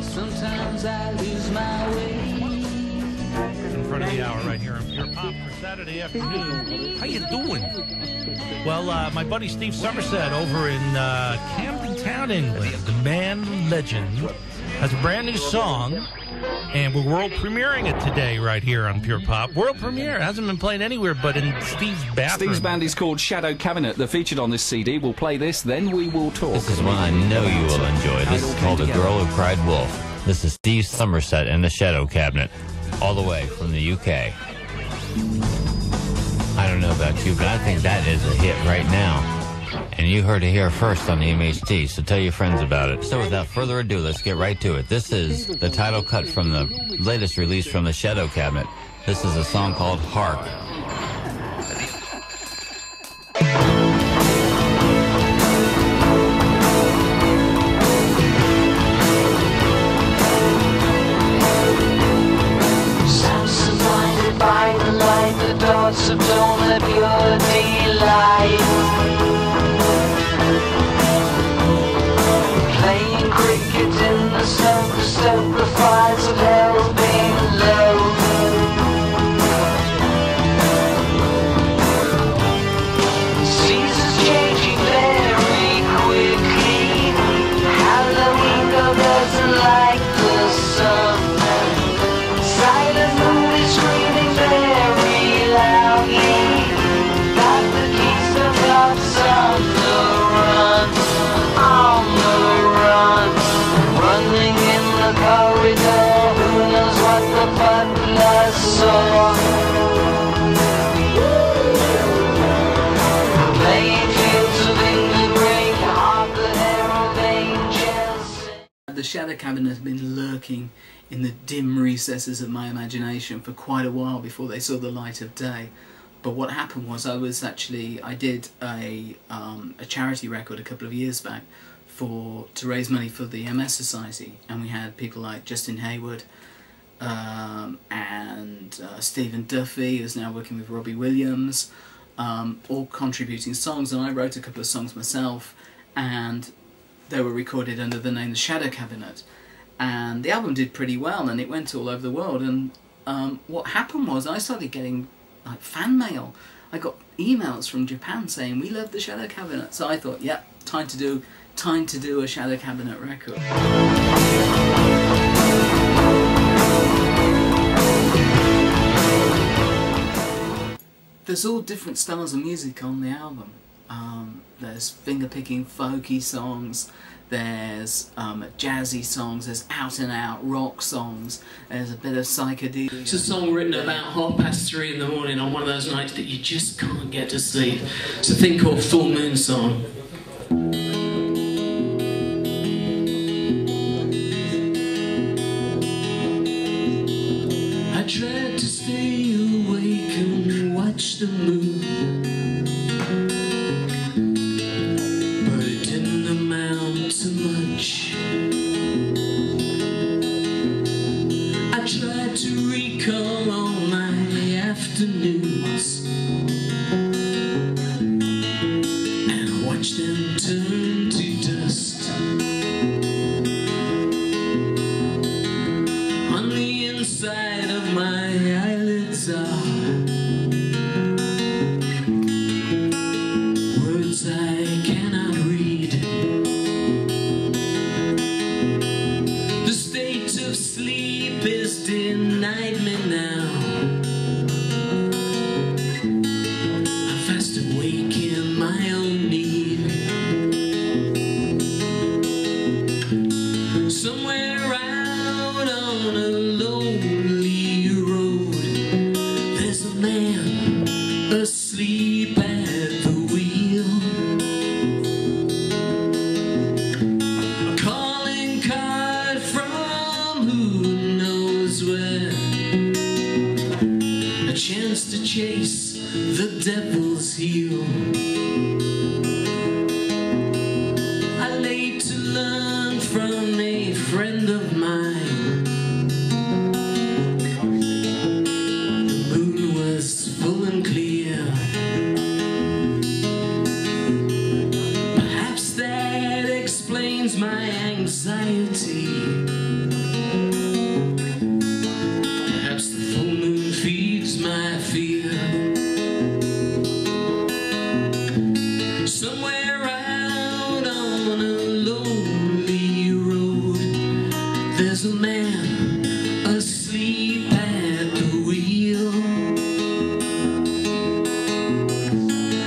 Sometimes I lose my way. In front of the hour right here on Pure Pop for Saturday afternoon. How you doing? Well, my buddy Steve Somerset over in Camden Town, England, the man legend, has a brand new song, and we're world premiering it today right here on Pure Pop. World premiere. It hasn't been played anywhere but in Steve's bathroom. Steve's band is called Shadow Kabinet. They're featured on this CD. We'll play this, then we will talk. This is one I know you will enjoy. This is called The Girl Who Cried Wolf. This is Steve Somerset and the Shadow Kabinet, all the way from the UK. I don't know about you, but I think that is a hit right now. And you heard it here first on the MHT, so tell your friends about it. So without further ado, let's get right to it. This is the title cut from the latest release from the Shadow Kabinet. This is a song called HARK. By the light, the dots of dawn, the pure delight. Playing cricket in the snow, the stoke, the fires of hell below. Seasons changing very quickly. How the window doesn't like the sun. Silent moon is screaming very loudly. Got the keys to God's on the run, on the run. Running in the corridor, who knows what the butler saw. Playing fields of England, break heart, the herald angels. The Shadow Kabinet has been lurking in the dim recesses of my imagination for quite a while before they saw the light of day. But what happened was I did a charity record a couple of years back to raise money for the MS Society, and we had people like Justin Hayward and Stephen Duffy, who's now working with Robbie Williams, all contributing songs, and I wrote a couple of songs myself, and they were recorded under the name The Shadow Kabinet. And the album did pretty well, and it went all over the world. And what happened was I started getting like fan mail. I got emails from Japan saying, "We love the Shadow Kabinet." So I thought, yeah, time to do a Shadow Kabinet record. There's all different styles of music on the album. There's finger-picking folky songs, there's jazzy songs, there's out-and-out rock songs, there's a bit of psychedelia. It's a song written about 3:30 in the morning on one of those nights that you just can't get to sleep. It's a thing called Full Moon Song. I tried to stay awake and watch the moon, but it didn't amount to much. I tried to recall all my afternoons, and I watched them turn to dust. On the inside of my eyelids are words I cannot read. The state of sleep is denied me now. I'm fast awake in my own need. Somewhere out on a lonely road, there's a man asleep at the wheel. A calling card from who knows where, a chance to chase the devil's heel. I lay to learn from a friend of mine. The moon was full and clear. Perhaps that explains my anxiety. Somewhere out on a lonely road, there's a man asleep at the wheel.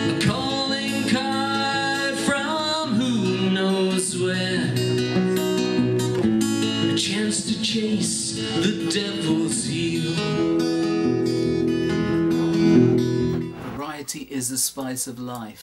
A calling card from who knows where, a chance to chase the devil's heel. Variety is the spice of life.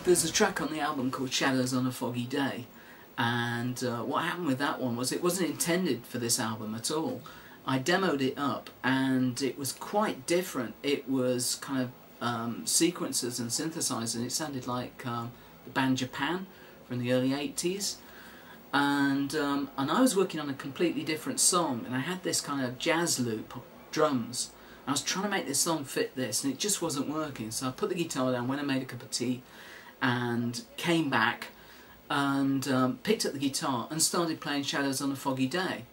There's a track on the album called Shadows on a Foggy Day, and what happened with that one was it wasn't intended for this album at all. I demoed it up and it was quite different. It was kind of sequences and synthesizers, and it sounded like the band Japan from the early 80s. And I was working on a completely different song, and I had this kind of jazz loop drums. I was trying to make this song fit this, and it just wasn't working. So I put the guitar down, went and made a cup of tea, and came back and picked up the guitar and started playing Shadows on a Foggy Day.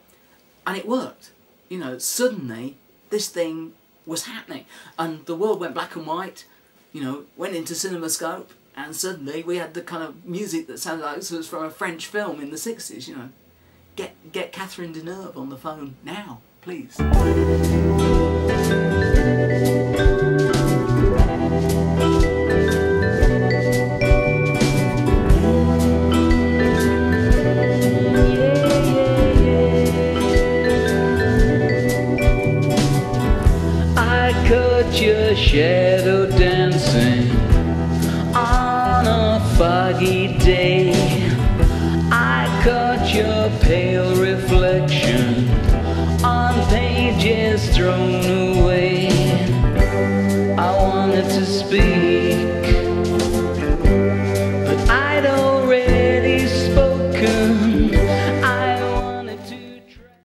And it worked. You know, suddenly this thing was happening, and the world went black and white, you know, went into CinemaScope, and suddenly we had the kind of music that sounded like it was from a French film in the 60s, you know. Get Catherine Deneuve on the phone now. please. Your shadow